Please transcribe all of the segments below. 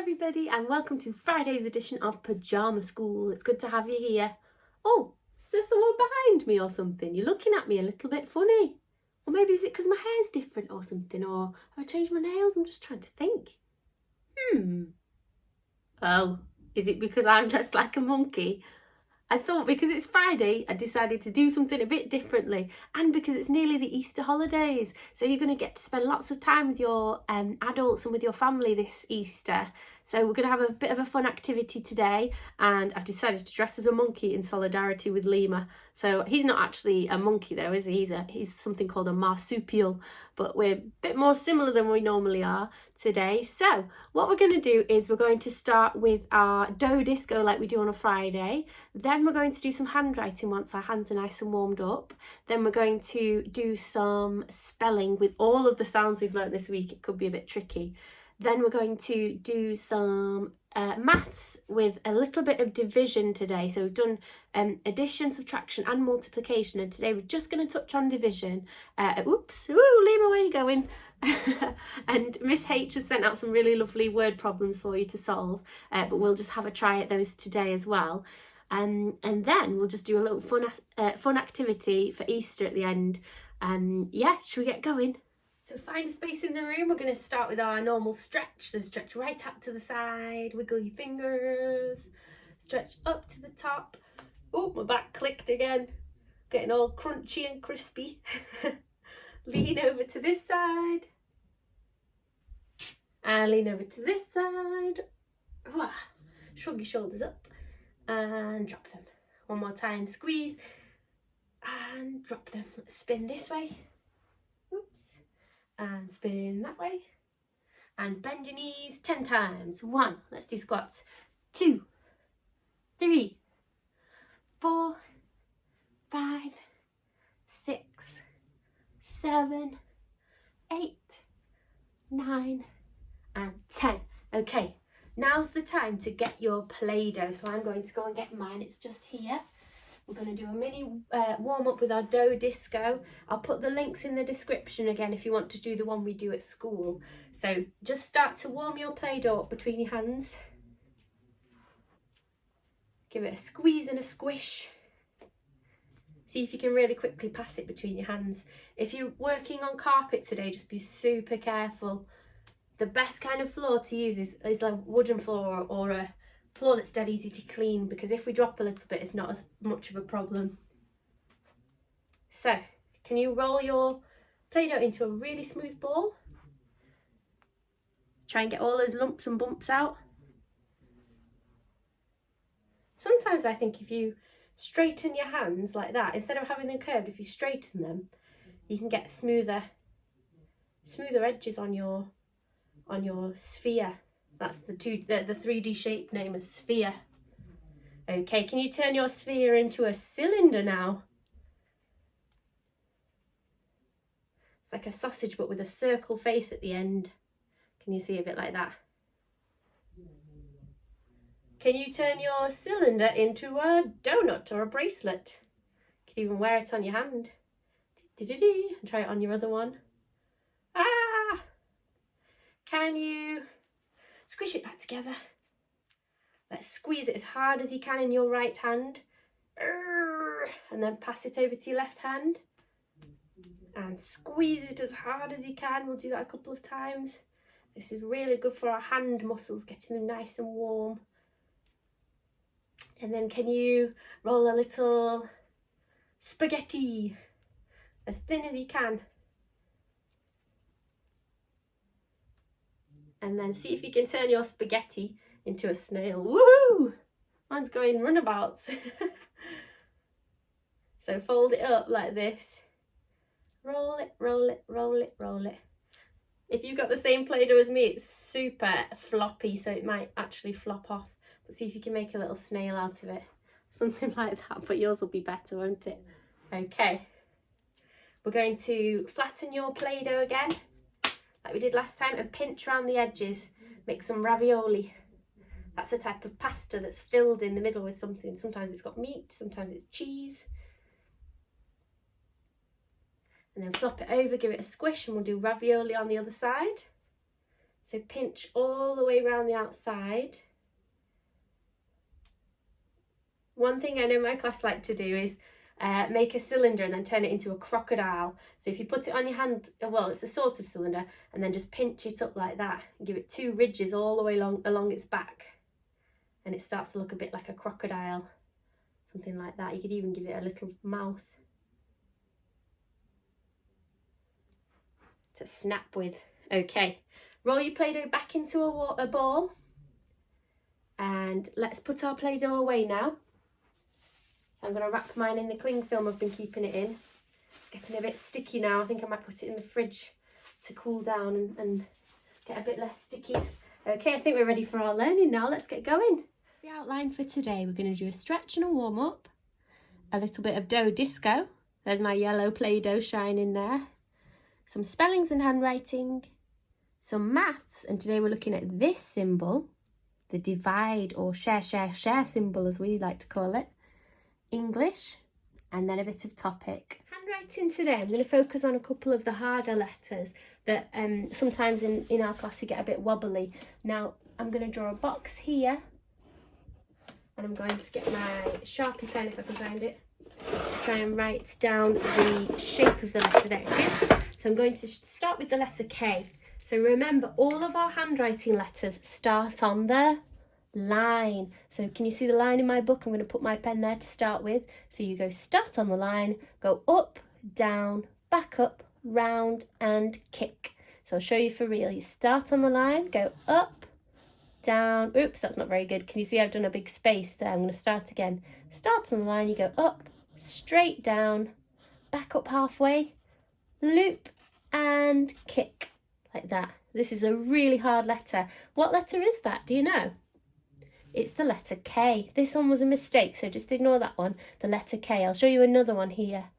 everybody and welcome to Friday's edition of Pyjama School. It's good to have you here. Oh, is there someone behind me or something? You're looking at me a little bit funny. Or maybe is it because my hair's different or something? Or have I changed my nails? I'm just trying to think. Oh, is it because I'm dressed like a monkey? I thought because it's Friday, I decided to do something a bit differently, and because it's nearly the Easter holidays, so you're going to get to spend lots of time with your adults and with your family this Easter. So we're going to have a bit of a fun activity today, and I've decided to dress as a monkey in solidarity with Lima. So he's not actually a monkey though, is he? He's something called a marsupial, but we're a bit more similar than we normally are today. So what we're going to do is we're going to start with our dough disco like we do on a Friday. Then we're going to do some handwriting once our hands are nice and warmed up. Then we're going to do some spelling with all of the sounds we've learnt this week. It could be a bit tricky. Then we're going to do some maths with a little bit of division today. So we've done addition, subtraction and multiplication, and today we're just going to touch on division. Oops, Lima, where are you going? And Miss H has sent out some really lovely word problems for you to solve, but we'll just have a try at those today as well. And then we'll just do a little fun activity for Easter at the end. Yeah, should we get going? So find a space in the room. We're going to start with our normal stretch. So stretch right out to the side, wiggle your fingers, stretch up to the top. Oh, my back clicked again. Getting all crunchy and crispy. Lean over to this side. And lean over to this side. Shrug your shoulders up and drop them. One more time, squeeze and drop them. Let's spin this way. And spin that way, and bend your knees 10 times. 1, let's do squats. 2, 3, 4, 5, 6, 7, 8, 9, and 10. Okay, now's the time to get your Play-Doh. So I'm going to go and get mine. It's just here. We're going to do a mini warm-up with our dough disco. I'll put the links in the description again if you want to do the one we do at school. So just start to warm your Play-Doh up between your hands. Give it a squeeze and a squish. See if you can really quickly pass it between your hands. If you're working on carpet today, just be super careful. The best kind of floor to use is a wooden floor or a floor that's dead easy to clean, because if we drop a little bit, it's not as much of a problem. So, can you roll your Play-Doh into a really smooth ball? Try and get all those lumps and bumps out. Sometimes I think if you straighten your hands like that, instead of having them curved, if you straighten them, you can get smoother edges on your sphere. That's the 3D shape name, a sphere. Okay, can you turn your sphere into a cylinder now? It's like a sausage but with a circle face at the end. Can you see a bit like that? Can you turn your cylinder into a donut or a bracelet? You can even wear it on your hand. And try it on your other one. Can you squish it back together? Let's squeeze it as hard as you can in your right hand. And then pass it over to your left hand. And squeeze it as hard as you can. We'll do that a couple of times. This is really good for our hand muscles, getting them nice and warm. And then can you roll a little spaghetti as thin as you can? And then see if you can turn your spaghetti into a snail. Woohoo! Mine's going runabouts. So fold it up like this. Roll it, roll it, roll it, roll it. If you've got the same Play-Doh as me, it's super floppy, so it might actually flop off. But see if you can make a little snail out of it. Something like that, but yours will be better, won't it? Okay. We're going to flatten your Play-Doh again, like we did last time, and pinch around the edges. Make some ravioli. That's a type of pasta that's filled in the middle with something. Sometimes it's got meat, sometimes it's cheese. And then flop it over, give it a squish, and we'll do ravioli on the other side. So pinch all the way around the outside. One thing I know my class like to do is make a cylinder and then turn it into a crocodile. So if you put it on your hand, well, it's a sort of cylinder, and then just pinch it up like that and give it 2 ridges all the way along its back, and it starts to look a bit like a crocodile, something like that. You could even give it a little mouth to snap with. Okay, roll your Play-Doh back into a ball, and let's put our Play-Doh away now. So I'm going to wrap mine in the cling film I've been keeping it in. It's getting a bit sticky now. I think I might put it in the fridge to cool down and get a bit less sticky. Okay, I think we're ready for our learning now. Let's get going. The outline for today, we're going to do a stretch and a warm-up, a little bit of dough disco. There's my yellow Play-Doh shining there. Some spellings and handwriting, some maths, and today we're looking at this symbol, the divide or share symbol as we like to call it. English, and then a bit of topic. Handwriting today, I'm going to focus on a couple of the harder letters that sometimes in our class we get a bit wobbly. Now I'm going to draw a box here, and I'm going to get my Sharpie pen if I can find it, try and write down the shape of the letter. There it is. So I'm going to start with the letter K. So remember, all of our handwriting letters start on the line. So can you see the line in my book? I'm going to put my pen there to start with. So you go start on the line, go up, down, back up, round and kick. So I'll show you for real. You start on the line, go up, down. Oops, that's not very good. Can you see I've done a big space there? I'm going to start again. Start on the line, you go up, straight down, back up halfway, loop and kick, like that. This is a really hard letter. What letter is that? Do you know? It's the letter K. This one was a mistake, so just ignore that one. The letter K. I'll show you another one here.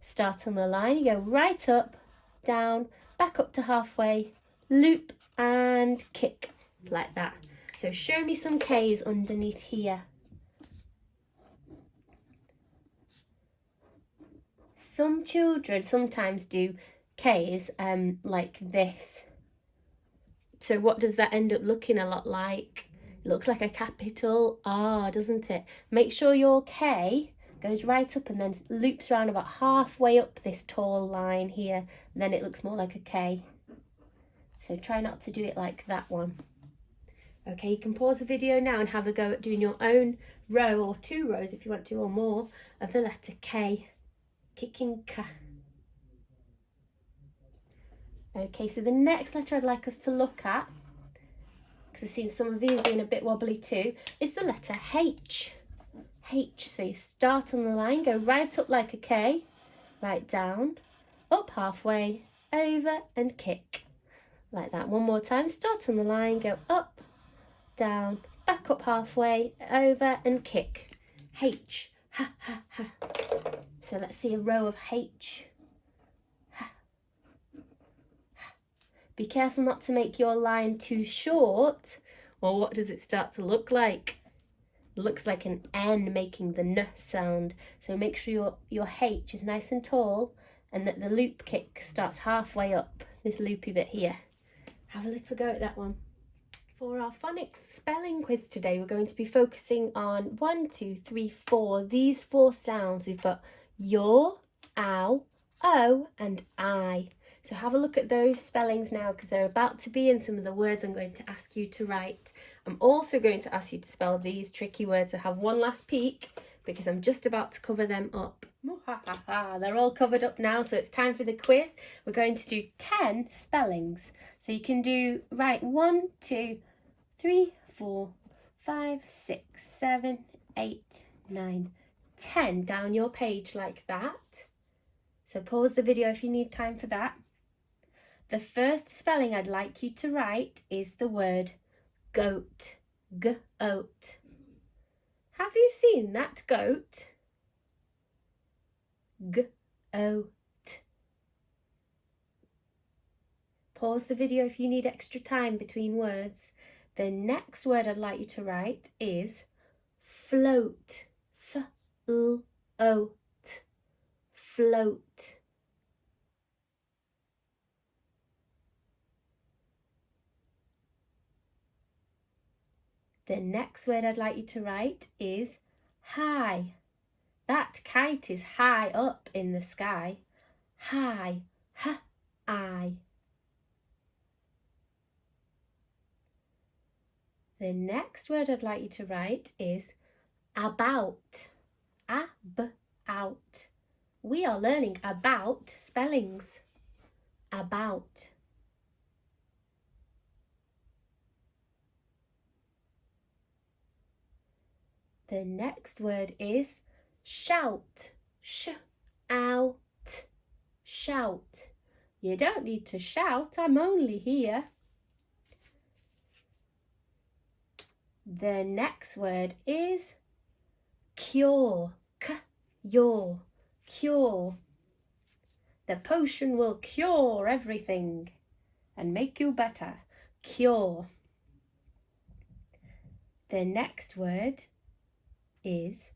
Start on the line, you go right up, down, back up to halfway, loop and kick, like that. So show me some K's underneath here. Some children sometimes do K's like this. So what does that end up looking a lot like? It looks like a capital R, doesn't it? Make sure your K goes right up and then loops around about halfway up this tall line here. Then it looks more like a K. So try not to do it like that one. Okay, you can pause the video now and have a go at doing your own row or 2 rows if you want to, or more, of the letter K. Kicking K. Okay, so the next letter I'd like us to look at, because I've seen some of these being a bit wobbly too, is the letter H. H, so you start on the line, go right up like a K, right down, up halfway, over and kick, like that. One more time, start on the line, go up, down, back up halfway, over and kick. H, ha, ha, ha. So let's see a row of H. Ha, ha. Be careful not to make your line too short, or what does it start to look like? It looks like an N making the N sound. So make sure your H is nice and tall and that the loop kick starts halfway up, this loopy bit here. Have a little go at that one. For our phonics spelling quiz today, we're going to be focusing on 1, 2, 3, 4. These 4 sounds. We've got your, ow, o and I. So have a look at those spellings now, because they're about to be in some of the words I'm going to ask you to write. I'm also going to ask you to spell these tricky words, so have one last peek because I'm just about to cover them up. They're all covered up now, so it's time for the quiz. We're going to do 10 spellings. So you can do, right, 1, 2, 3, 4, 5, 6, 7, 8, 9, 10 down your page like that. So pause the video if you need time for that. The first spelling I'd like you to write is the word goat. Goat. Have you seen that goat? Goat. Pause the video if you need extra time between words. The next word I'd like you to write is float. F-L-O-T. Float. The next word I'd like you to write is high. That kite is high up in the sky. High, h-I. The next word I'd like you to write is about. Ab-out. We are learning about spellings. About. The next word is shout. Sh-out. Shout. You don't need to shout, I'm only here. The next word is cure. K-your. Cure. The potion will cure everything and make you better. Cure. The next word is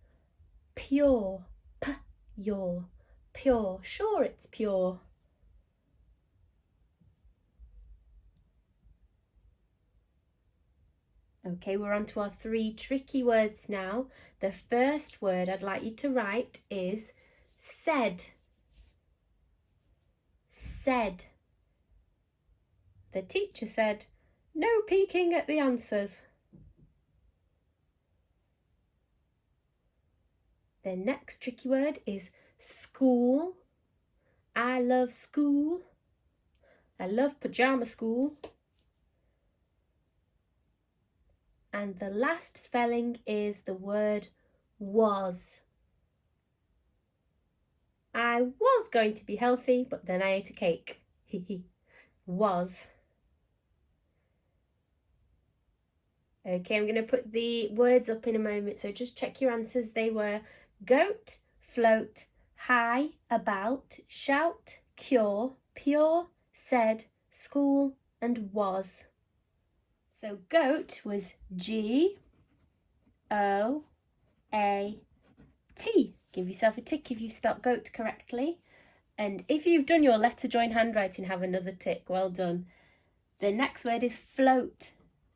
pure. P-your. Pure. Sure, it's pure. Okay, we're on to our 3 tricky words now. The first word I'd like you to write is said. Said. The teacher said, no peeking at the answers. The next tricky word is school. I love school. I love pyjama school. And the last spelling is the word was. I was going to be healthy, but then I ate a cake. Was. Okay, I'm going to put the words up in a moment, so just check your answers. They were goat, float, high, about, shout, cure, pure, said, school, and was. So goat was G-O-A-T. Give yourself a tick if you've spelt goat correctly. And if you've done your letter join handwriting, have another tick. Well done. The next word is float.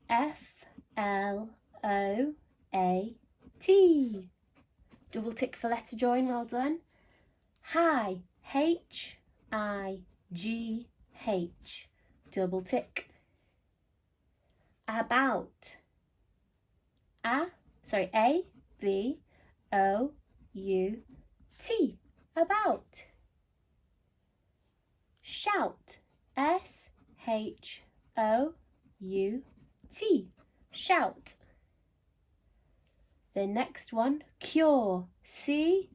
F-L-O-A-T. Double tick for letter join. Well done. High. H-I-G-H. Double tick. About. A-B-O-U-T. About. Shout. S-H-O-U-T. Shout. The next one, cure. C-U-R-E.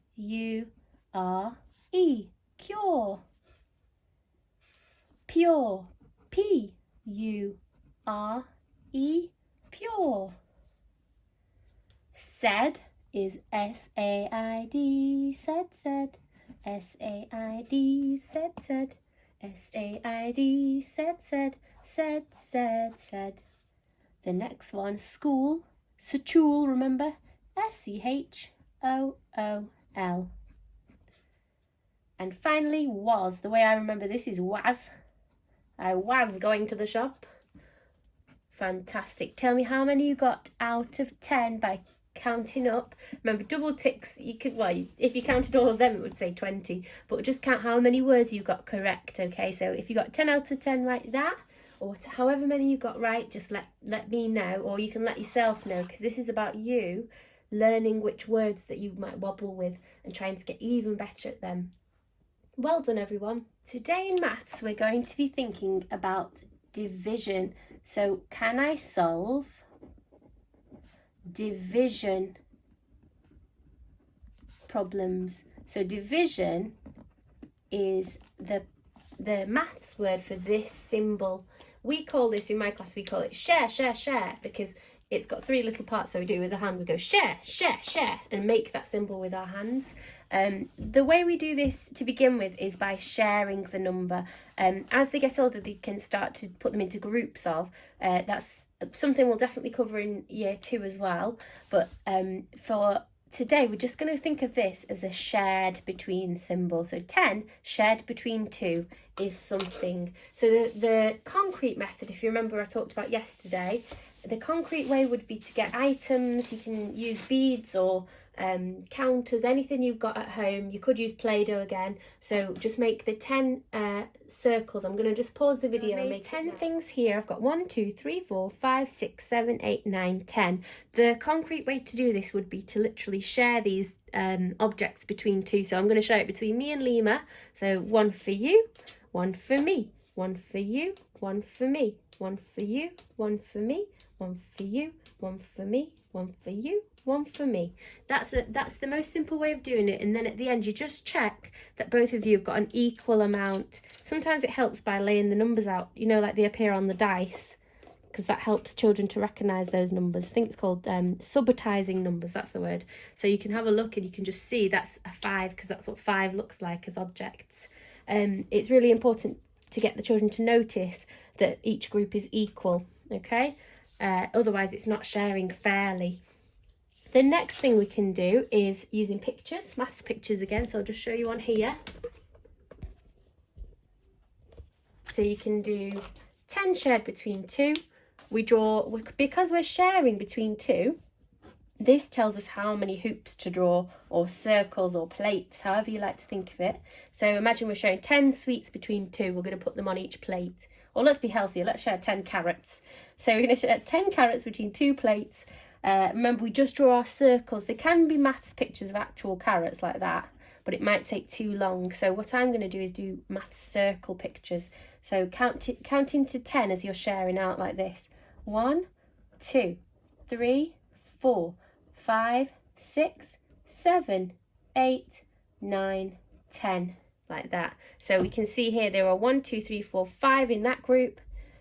Cure. Pure. P-U-R-E. Pure. Said is S-A-I-D. Said. S-A-I-D. Said. S-A-I-D. Said. The next one, school. School, remember? S-C-H-O-O-L. And finally, was. The way I remember this is was. I was going to the shop. Fantastic. Tell me how many you got out of 10 by counting up. Remember, double ticks, you could, well, if you counted all of them, it would say 20. But just count how many words you got correct, okay? So if you got 10 out of 10 right that, or however many you got right, just let me know, or you can let yourself know, because this is about you learning which words that you might wobble with and trying to get even better at them. Well done, everyone. Today in maths, we're going to be thinking about division. So can I solve division problems? So division is the maths word for this symbol. We call this, in my class, we call it share, because it's got 3 little parts. So we do it with the hand. We go share, and make that symbol with our hands. The way we do this to begin with is by sharing the number. As they get older, they can start to put them into groups of. That's something we'll definitely cover in year 2 as well. But for today, we're just going to think of this as a shared between symbol. So 10 shared between 2 is something. So the concrete method, if you remember I talked about yesterday, The concrete way would be to get items. You can use beads or counters, anything you've got at home. You could use Play-Doh again. So just make the 10 circles. I'm going to just pause the video and make 10 things here. I've got 1, 2, 3, 4, 5, 6, 7, 8, 9, 10. The concrete way to do this would be to literally share these objects between two. So I'm going to share it between me and Lima. So one for you, one for me, one for you, one for me, one for you, one for me, one for you, one for me, one for you, one for me. That's the most simple way of doing it. And then at the end, you just check that both of you have got an equal amount. Sometimes it helps by laying the numbers out, you know, like they appear on the dice, because that helps children to recognise those numbers. I think it's called subitizing numbers, that's the word. So you can have a look and you can just see that's a 5, because that's what 5 looks like as objects. It's really important to get the children to notice that each group is equal, okay? Otherwise it's not sharing fairly. The next thing we can do is using pictures, maths pictures again, so I'll just show you on here. So you can do 10 shared between 2. We draw, because we're sharing between 2, this tells us how many hoops to draw, or circles or plates, however you like to think of it. So imagine we're sharing 10 sweets between 2, we're going to put them on each plate. Or let's be healthier, let's share 10 carrots. So we're going to share 10 carrots between 2 plates. Remember, we just draw our circles. They can be maths pictures of actual carrots like that, but it might take too long. So what I'm going to do is do maths circle pictures. So counting to 10 as you're sharing out like this. 1, 2, 3, 4, 5, 6, 7, 8, 9, 10, like that. So we can see here there are 1, 2, 3, 4, 5 in that group,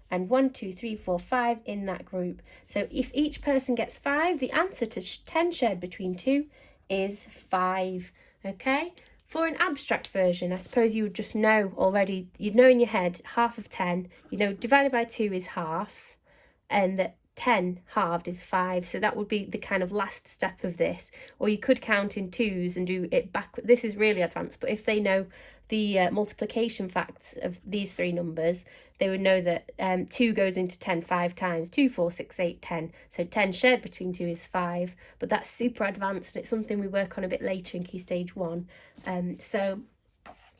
and 1, 2, 3, 4, 5 in that group. So if each person gets 5, the answer to 10 shared between 2 is 5, okay? For an abstract version, I suppose you would just know already, you'd know in your head, half of 10, you know, divided by 2 is half, and that 10 halved is 5. So that would be the kind of last step of this. Or you could count in 2s and do it backward. This is really advanced, but if they know the multiplication facts of these 3 numbers, they would know that 2 goes into 10 5 times. 2, 4, 6, 8, 10. So 10 shared between 2 is 5. But that's super advanced, and it's something we work on a bit later in Key Stage 1. So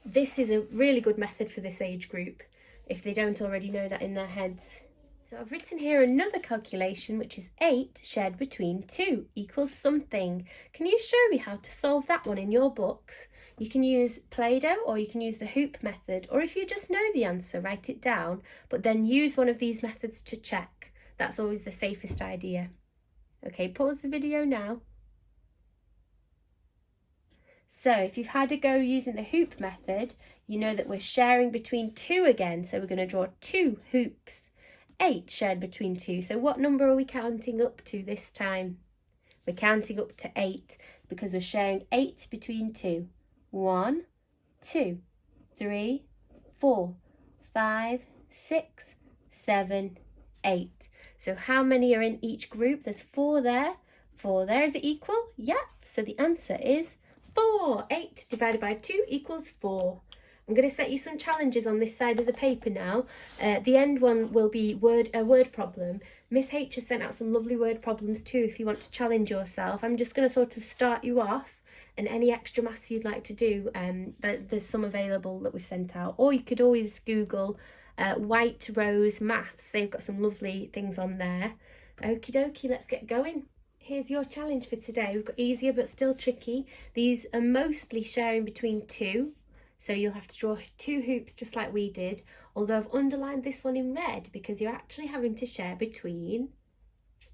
this is a really good method for this age group, if they don't already know that in their heads. So I've written here another calculation, which is 8 shared between 2 equals something. Can you show me how to solve that one in your books? You can use Play-Doh, or you can use the hoop method, or if you just know the answer, write it down, but then use one of these methods to check. That's always the safest idea. Okay, pause the video now. So if you've had a go using the hoop method, you know that we're sharing between 2 again, so we're going to draw 2 hoops. 8 shared between 2. So what number are we counting up to this time? We're counting up to 8 because we're sharing 8 between 2. 1, 2, 3, 4, 5, 6, 7, 8. So how many are in each group? There's 4 there. 4 there. Is it equal? Yep. So the answer is 4. 8 divided by 2 equals 4. I'm going to set you some challenges on this side of the paper now. The end one will be a word problem. Miss H has sent out some lovely word problems too if you want to challenge yourself. I'm just going to sort of start you off, and any extra maths you'd like to do, there's some available that we've sent out. Or you could always Google White Rose Maths. They've got some lovely things on there. Okie dokie, let's get going. Here's your challenge for today. We've got easier but still tricky. These are mostly sharing between 2. So you'll have to draw 2 hoops just like we did, although I've underlined this one in red because you're actually having to share between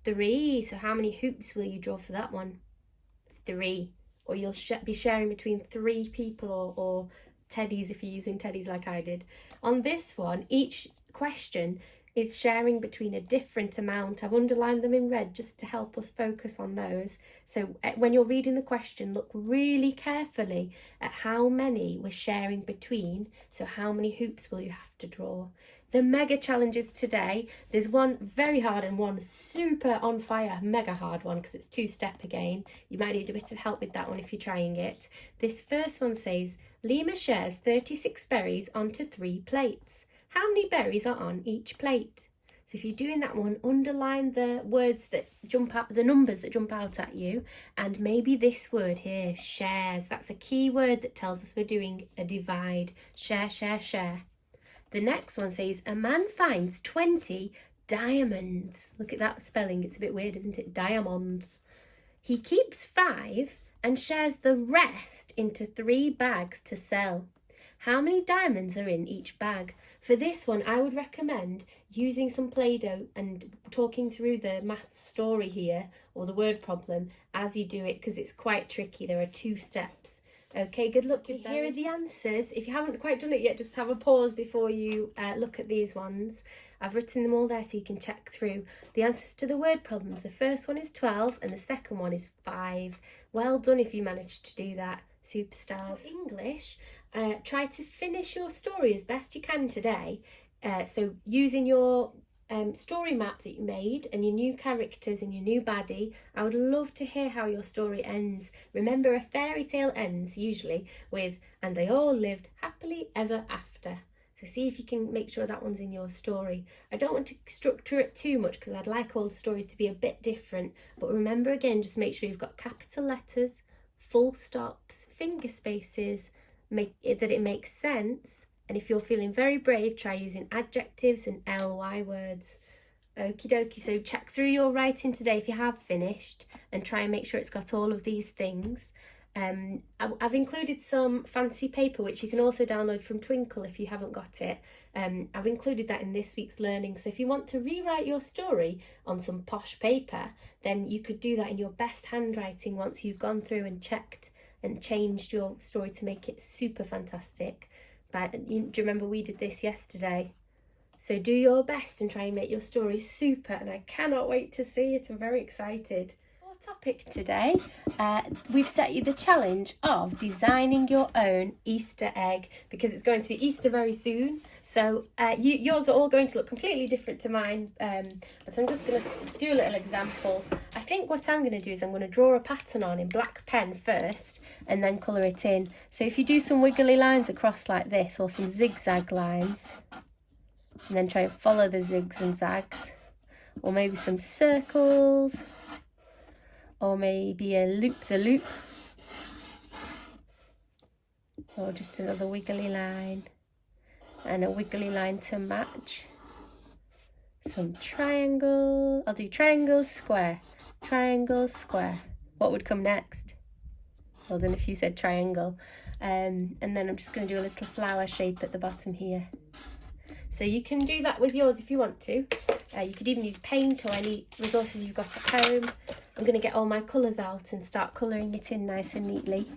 3. So how many hoops will you draw for that one? 3. Or you'll be sharing between 3 people, or teddies if you're using teddies like I did. On this one, each question is sharing between a different amount. I've underlined them in red just to help us focus on those. So when you're reading the question, look really carefully at how many we're sharing between. So how many hoops will you have to draw? The mega challenges today, there's one very hard and one super on fire, mega hard one, because it's 2-step again. You might need a bit of help with that one if you're trying it. This first one says, Lima shares 36 berries onto 3 plates. How many berries are on each plate? So if you're doing that one, underline the words that jump out, the numbers that jump out at you, and maybe this word here, shares. That's a key word that tells us we're doing a divide. Share, share, share. The next one says, a man finds 20 diamonds. Look at that spelling, it's a bit weird, isn't it? Diamonds. He keeps 5 and shares the rest into 3 bags to sell. How many diamonds are in each bag? For this one, I would recommend using some Play-Doh and talking through the maths story here, or the word problem, as you do it, because it's quite tricky. There are 2 steps. Okay, good luck with those. Here are the answers. If you haven't quite done it yet, just have a pause before you look at these ones. I've written them all there so you can check through. The answers to the word problems. The first one is 12 and the second one is 5. Well done if you managed to do that. Superstars. English, try to finish your story as best you can today. So using your story map that you made and your new characters and your new baddie, I would love to hear how your story ends. Remember, a fairy tale ends usually with, and they all lived happily ever after. So see if you can make sure that one's in your story. I don't want to structure it too much because I'd like all the stories to be a bit different. But remember again, just make sure you've got capital letters, full stops, finger spaces, that it makes sense. And if you're feeling very brave, try using adjectives and ly words. Okie dokie, so check through your writing today if you have finished and try and make sure it's got all of these things. I've included some fancy paper which you can also download from Twinkle if you haven't got it. I've included that in this week's learning, so if you want to rewrite your story on some posh paper, then you could do that in your best handwriting once you've gone through and checked and changed your story to make it super fantastic. But do you remember we did this yesterday? So do your best and try and make your story super, and I cannot wait to see it. I'm very excited. Our topic today, we've set you the challenge of designing your own Easter egg, because it's going to be Easter very soon. So yours are all going to look completely different to mine, but I'm just going to do a little example. I think what I'm going to do is I'm going to draw a pattern on in black pen first and then colour it in. So if you do some wiggly lines across like this, or some zigzag lines, and then try and follow the zigs and zags, or maybe some circles, or maybe a loop-the-loop, or just another wiggly line and a wiggly line to match. Some triangle. I'll do triangle, square, triangle, square. What would come next? Well then, if you said triangle. And then I'm just going to do a little flower shape at the bottom here. So you can do that with yours if you want to. You could even use paint or any resources you've got at home. I'm going to get all my colours out and start colouring it in nice and neatly.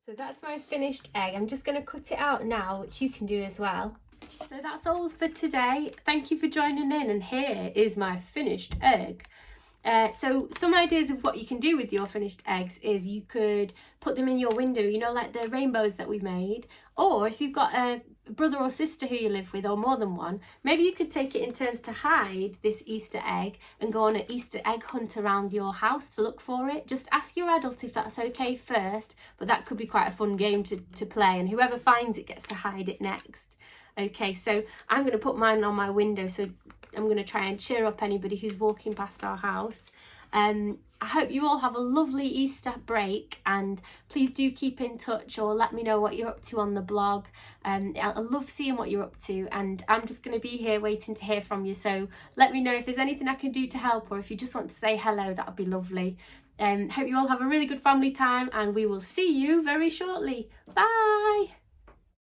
So that's my finished egg. I'm just going to cut it out now, which you can do as well. So that's all for today. Thank you for joining in, and here is my finished egg. So some ideas of what you can do with your finished eggs is you could put them in your window, you know, like the rainbows that we made. Or if you've got a brother or sister who you live with, or more than one, maybe you could take it in turns to hide this Easter egg and go on an Easter egg hunt around your house to look for it. Just ask your adult if that's okay first, but that could be quite a fun game to play, and whoever finds it gets to hide it next. Okay, so I'm going to put mine on my window, so I'm going to try and cheer up anybody who's walking past our house. I hope you all have a lovely Easter break, and please do keep in touch or let me know what you're up to on the blog. I love seeing what you're up to, and I'm just going to be here waiting to hear from you. So let me know if there's anything I can do to help, or if you just want to say hello, that would be lovely. Hope you all have a really good family time, and we will see you very shortly. Bye!